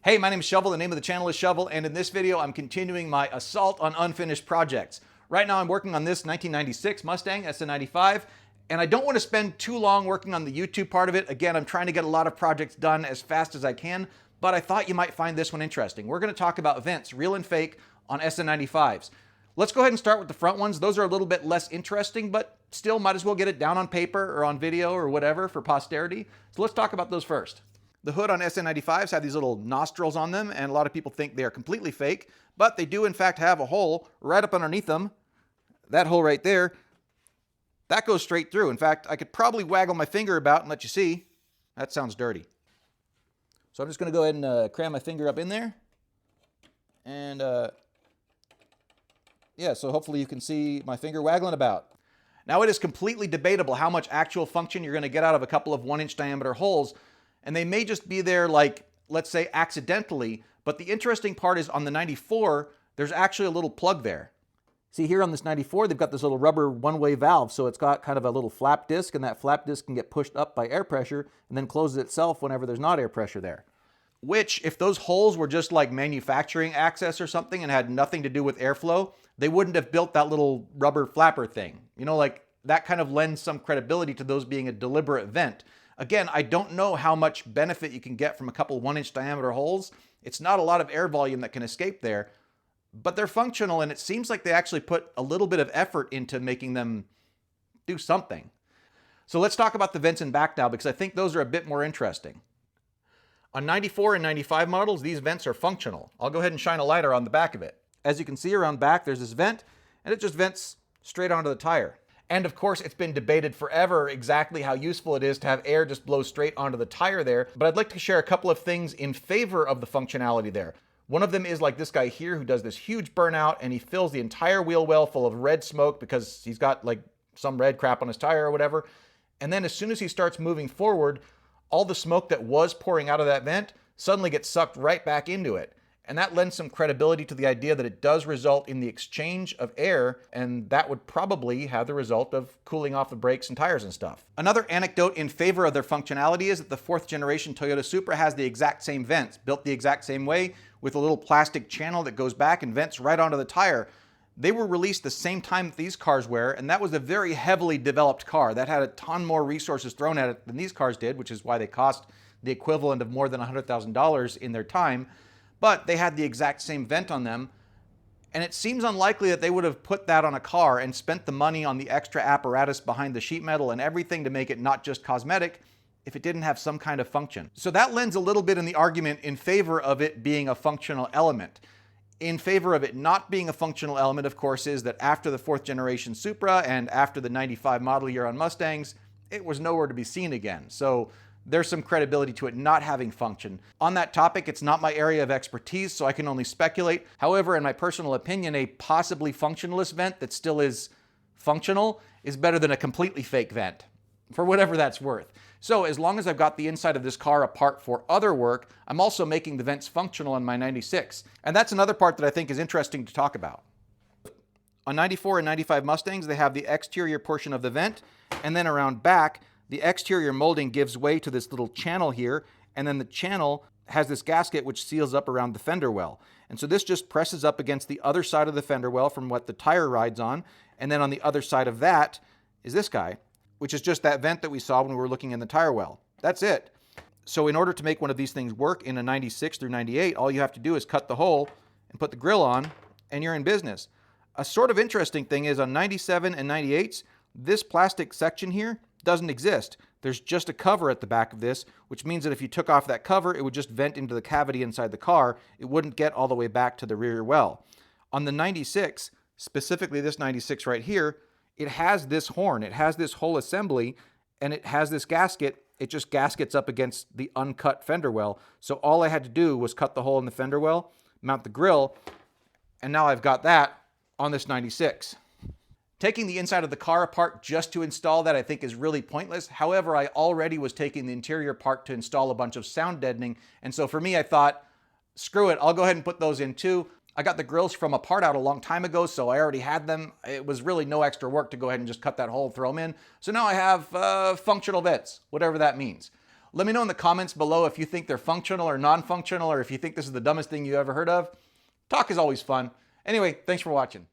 Hey, my name is Shovel, the name of the channel is Shovel, and in this video I'm continuing my assault on unfinished projects. Right now I'm working on this 1996 Mustang SN95, and I don't want to spend too long working on the YouTube part of it. Again, I'm trying to get a lot of projects done as fast as I can, but I thought you might find this one interesting. We're going to talk about vents, real and fake, on SN95s. Let's go ahead and start with the front ones. Those are a little bit less interesting, but still might as well get it down on paper or on video or whatever for posterity. So let's talk about those first. The hood on SN95s have these little nostrils on them, and a lot of people think they are completely fake, but they do in fact have a hole right up underneath them. That hole right there, that goes straight through. In fact, I could probably waggle my finger about and let you see. That sounds dirty. So I'm just going to go ahead and cram my finger up in there. And yeah, so hopefully you can see my finger waggling about. Now it is completely debatable how much actual function you're going to get out of a couple of 1-inch diameter holes. And they may just be there, like, let's say accidentally, but the interesting part is on the 94, there's actually a little plug there. See here on this 94, they've got this little rubber one-way valve, so it's got kind of a little flap disc, and that flap disc can get pushed up by air pressure and then closes itself whenever there's not air pressure there. Which, if those holes were just like manufacturing access or something and had nothing to do with airflow, they wouldn't have built that little rubber flapper thing. You know, like, that kind of lends some credibility to those being a deliberate vent. Again, I don't know how much benefit you can get from a couple 1-inch diameter holes. It's not a lot of air volume that can escape there, but they're functional, and it seems like they actually put a little bit of effort into making them do something. So let's talk about the vents in back now, because I think those are a bit more interesting. On 94 and 95 models, these vents are functional. I'll go ahead and shine a lighter on the back of it. As you can see around back, there's this vent, and it just vents straight onto the tire. And of course, it's been debated forever exactly how useful it is to have air just blow straight onto the tire there. But I'd like to share a couple of things in favor of the functionality there. One of them is like this guy here who does this huge burnout, and he fills the entire wheel well full of red smoke because he's got like some red crap on his tire or whatever. And then as soon as he starts moving forward, all the smoke that was pouring out of that vent suddenly gets sucked right back into it. And that lends some credibility to the idea that it does result in the exchange of air, and that would probably have the result of cooling off the brakes and tires and stuff. Another anecdote in favor of their functionality is that the 4th generation Toyota Supra has the exact same vents, built the exact same way, with a little plastic channel that goes back and vents right onto the tire. They were released the same time that these cars were, and that was a very heavily developed car. That had a ton more resources thrown at it than these cars did, which is why they cost the equivalent of more than $100,000 in their time. But they had the exact same vent on them, and it seems unlikely that they would have put that on a car and spent the money on the extra apparatus behind the sheet metal and everything to make it not just cosmetic if it didn't have some kind of function. So that lends a little bit in the argument in favor of it being a functional element. In favor of it not being a functional element, of course, is that after the 4th generation Supra and after the 95 model year on Mustangs, it was nowhere to be seen again. So there's some credibility to it not having function. On that topic, it's not my area of expertise, so I can only speculate. However, in my personal opinion, a possibly functionalist vent that still is functional is better than a completely fake vent, for whatever that's worth. So as long as I've got the inside of this car apart for other work, I'm also making the vents functional on my 96. And that's another part that I think is interesting to talk about. On 94 and 95 Mustangs, they have the exterior portion of the vent, and then around back, the exterior molding gives way to this little channel here, and then the channel has this gasket which seals up around the fender well. And so this just presses up against the other side of the fender well from what the tire rides on, and then on the other side of that is this guy, which is just that vent that we saw when we were looking in the tire well. That's it. So in order to make one of these things work in a 96 through 98, all you have to do is cut the hole and put the grill on, and you're in business. A sort of interesting thing is on 97 and 98s, this plastic section here doesn't exist. There's just a cover at the back of this, which means that if you took off that cover, it would just vent into the cavity inside the car. It wouldn't get all the way back to the rear well. On the 96, specifically this 96 right here, it has this horn. It has this whole assembly, and it has this gasket. It just gaskets up against the uncut fender well. So all I had to do was cut the hole in the fender well, mount the grill, and now I've got that on this 96. Taking the inside of the car apart just to install that I think is really pointless. However, I already was taking the interior apart to install a bunch of sound deadening. And so for me, I thought, screw it, I'll go ahead and put those in too. I got the grills from a part out a long time ago, so I already had them. It was really no extra work to go ahead and just cut that hole, throw them in. So now I have functional vents, whatever that means. Let me know in the comments below if you think they're functional or non-functional, or if you think this is the dumbest thing you ever heard of. Talk is always fun. Anyway, thanks for watching.